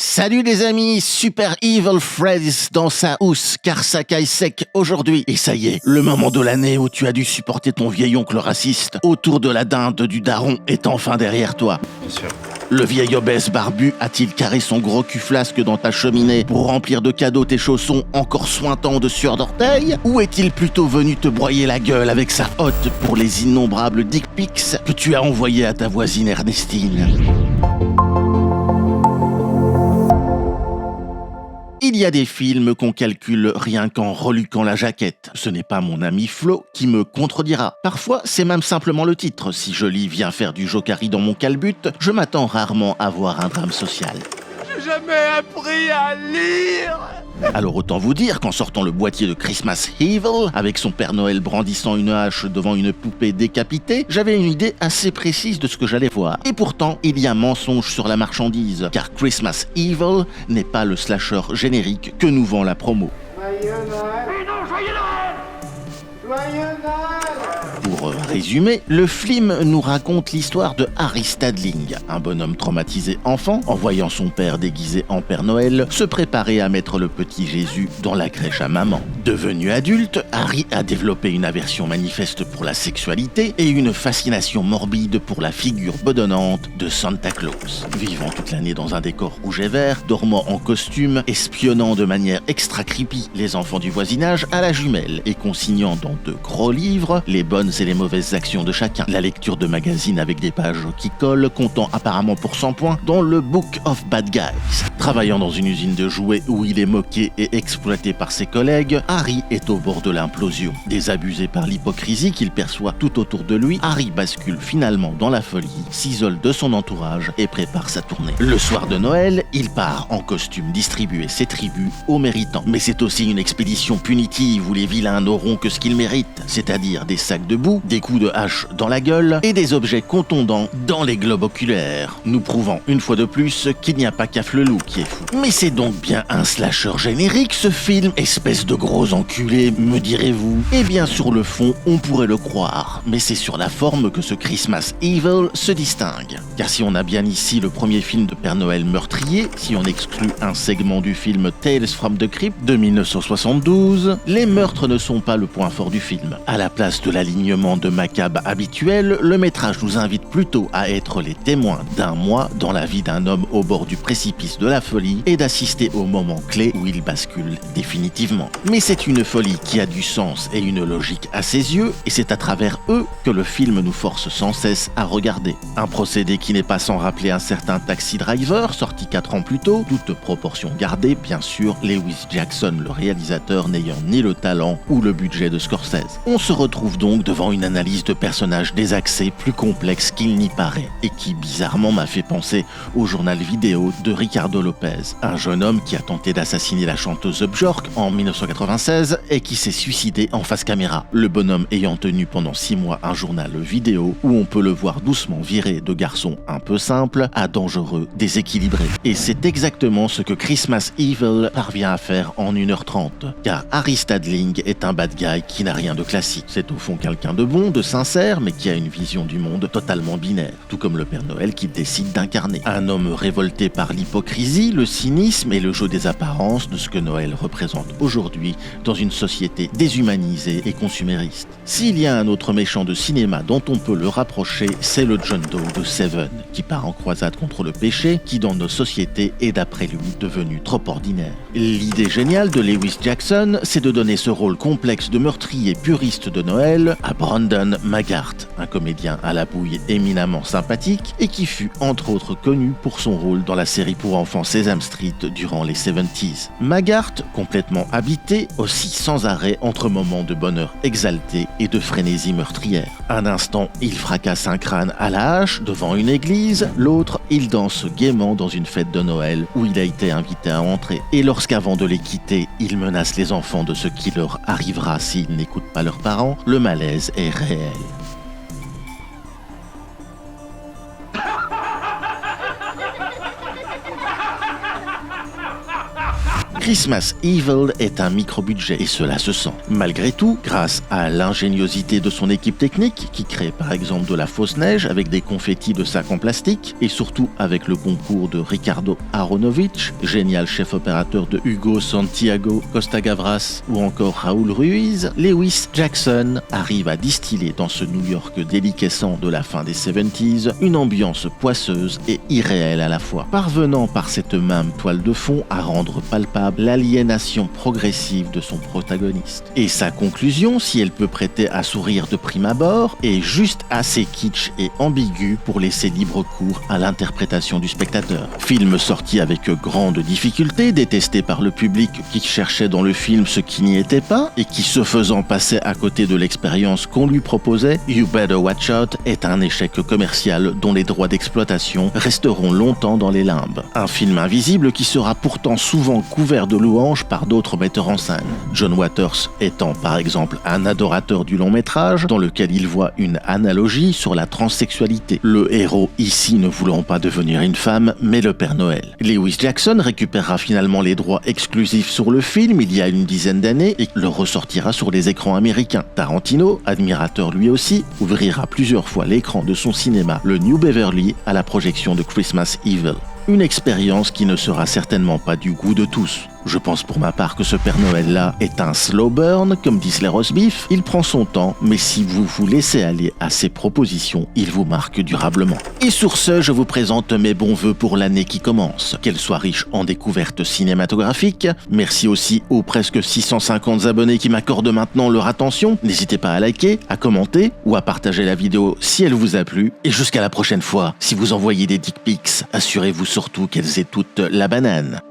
Salut les amis, Super Evil Freddy's dans sa housse, car ça caille sec aujourd'hui. Et ça y est, le moment de l'année où tu as dû supporter ton vieil oncle raciste autour de la dinde du daron est enfin derrière toi. Bien sûr. Le vieil obèse barbu a-t-il carré son gros cul flasque dans ta cheminée pour remplir de cadeaux tes chaussons encore sointants de sueur d'orteil? Ou est-il plutôt venu te broyer la gueule avec sa hotte pour les innombrables dick pics que tu as envoyés à ta voisine Ernestine? Il y a des films qu'on calcule rien qu'en reluquant la jaquette. Ce n'est pas mon ami Flo qui me contredira. Parfois, c'est même simplement le titre. Si je lis « Viens faire du jokari dans mon calbut », je m'attends rarement à voir un drame social. J'ai jamais appris à lire. Alors autant vous dire qu'en sortant le boîtier de Christmas Evil, avec son Père Noël brandissant une hache devant une poupée décapitée, j'avais une idée assez précise de ce que j'allais voir. Et pourtant, il y a mensonge sur la marchandise, car Christmas Evil n'est pas le slasher générique que nous vend la promo. Joyeux Noël. Mais non, joyeux Noël. Joyeux Noël. Pour résumer, le film nous raconte l'histoire de Harry Stadling, un bonhomme traumatisé enfant, en voyant son père déguisé en Père Noël, se préparer à mettre le petit Jésus dans la crèche à maman. Devenu adulte, Harry a développé une aversion manifeste pour la sexualité et une fascination morbide pour la figure bedonnante de Santa Claus. Vivant toute l'année dans un décor rouge et vert, dormant en costume, espionnant de manière extra creepy les enfants du voisinage à la jumelle et consignant dans de gros livres les bonnes et les mauvaises actions de chacun. La lecture de magazines avec des pages qui collent, comptant apparemment pour 100 points dans le Book of Bad Guys. Travaillant dans une usine de jouets où il est moqué et exploité par ses collègues, Harry est au bord de l'implosion. Désabusé par l'hypocrisie qu'il perçoit tout autour de lui, Harry bascule finalement dans la folie, s'isole de son entourage et prépare sa tournée. Le soir de Noël, il part en costume distribuer ses tribus aux méritants. Mais c'est aussi une expédition punitive où les vilains n'auront que ce qu'ils méritent, c'est-à-dire des sacs de boue, des coups de hache dans la gueule et des objets contondants dans les globes oculaires, nous prouvant une fois de plus qu'il n'y a pas qu'Af le loup qui est fou. Mais c'est donc bien un slasher générique ce film, espèce de gros enculé, me direz-vous? Eh bien sur le fond, on pourrait le croire, mais c'est sur la forme que ce Christmas Evil se distingue. Car si on a bien ici le premier film de Père Noël meurtrier, si on exclut un segment du film Tales from the Crypt de 1972, les meurtres ne sont pas le point fort du film. À la place de l'alignement de macabre habituel, le métrage nous invite plutôt à être les témoins d'un mois dans la vie d'un homme au bord du précipice de la folie et d'assister au moment clé où il bascule définitivement. Mais c'est une folie qui a du sens et une logique à ses yeux, et c'est à travers eux que le film nous force sans cesse à regarder. Un procédé qui n'est pas sans rappeler un certain Taxi Driver, sorti 4 ans plus tôt, toute proportion gardée, bien sûr, Lewis Jackson, le réalisateur, n'ayant ni le talent ou le budget de Scorsese. On se retrouve donc devant une analyse de personnages désaxés plus complexe qu'il n'y paraît, et qui bizarrement m'a fait penser au journal vidéo de Ricardo Lopez, un jeune homme qui a tenté d'assassiner la chanteuse Björk en 1996 et qui s'est suicidé en face caméra, le bonhomme ayant tenu pendant 6 mois un journal vidéo où on peut le voir doucement virer de garçon un peu simple à dangereux déséquilibré. Et c'est exactement ce que Christmas Evil parvient à faire en 1h30, car Harry Stadling est un bad guy qui n'a rien de classique. C'est au fond quelqu'un de bon, de sincère, mais qui a une vision du monde totalement binaire, tout comme le Père Noël qu'il décide d'incarner. Un homme révolté par l'hypocrisie, le cynisme et le jeu des apparences de ce que Noël représente aujourd'hui dans une société déshumanisée et consumériste. S'il y a un autre méchant de cinéma dont on peut le rapprocher, c'est le John Doe de Seven, qui part en croisade contre le péché, qui dans nos sociétés est d'après lui devenu trop ordinaire. L'idée géniale de Lewis Jackson, c'est de donner ce rôle complexe de meurtrier puriste de Noël à Brandon Maggart, un comédien à la bouille éminemment sympathique et qui fut entre autres connu pour son rôle dans la série pour enfants Sesame Street durant les 70s. Maggart, complètement habité, oscille sans arrêt entre moments de bonheur exalté et de frénésie meurtrière. Un instant, il fracasse un crâne à la hache devant une église, l'autre, il danse gaiement dans une fête de Noël où il a été invité à entrer. Et lorsqu'avant de les quitter, il menace les enfants de ce qui leur arrivera s'ils n'écoutent pas leurs parents, le malaise est réel. Christmas Evil est un micro-budget et cela se sent. Malgré tout, grâce à l'ingéniosité de son équipe technique, qui crée par exemple de la fausse neige avec des confettis de sacs en plastique, et surtout avec le concours de Ricardo Aronovich, génial chef opérateur de Hugo Santiago Costa Gavras ou encore Raoul Ruiz, Lewis Jackson arrive à distiller dans ce New York déliquescent de la fin des 70s une ambiance poisseuse et irréelle à la fois, parvenant par cette même toile de fond à rendre palpable l'aliénation progressive de son protagoniste. Et sa conclusion, si elle peut prêter à sourire de prime abord, est juste assez kitsch et ambiguë pour laisser libre cours à l'interprétation du spectateur. Film sorti avec grande difficulté, détesté par le public qui cherchait dans le film ce qui n'y était pas, et qui se faisant passer à côté de l'expérience qu'on lui proposait, You Better Watch Out est un échec commercial dont les droits d'exploitation resteront longtemps dans les limbes. Un film invisible qui sera pourtant souvent couvert de louanges par d'autres metteurs en scène. John Waters étant par exemple un adorateur du long métrage dans lequel il voit une analogie sur la transsexualité. Le héros ici ne voulant pas devenir une femme mais le Père Noël. Lewis Jackson récupérera finalement les droits exclusifs sur le film il y a une dizaine d'années et le ressortira sur les écrans américains. Tarantino, admirateur lui aussi, ouvrira plusieurs fois l'écran de son cinéma, le New Beverly, à la projection de Christmas Evil. Une expérience qui ne sera certainement pas du goût de tous. Je pense pour ma part que ce Père Noël-là est un slow burn, comme disent les Rosbif. Il prend son temps, mais si vous vous laissez aller à ses propositions, il vous marque durablement. Et sur ce, je vous présente mes bons vœux pour l'année qui commence. Qu'elle soit riche en découvertes cinématographiques. Merci aussi aux presque 650 abonnés qui m'accordent maintenant leur attention. N'hésitez pas à liker, à commenter ou à partager la vidéo si elle vous a plu. Et jusqu'à la prochaine fois, si vous envoyez des dick pics, assurez-vous surtout qu'elles aient toutes la banane.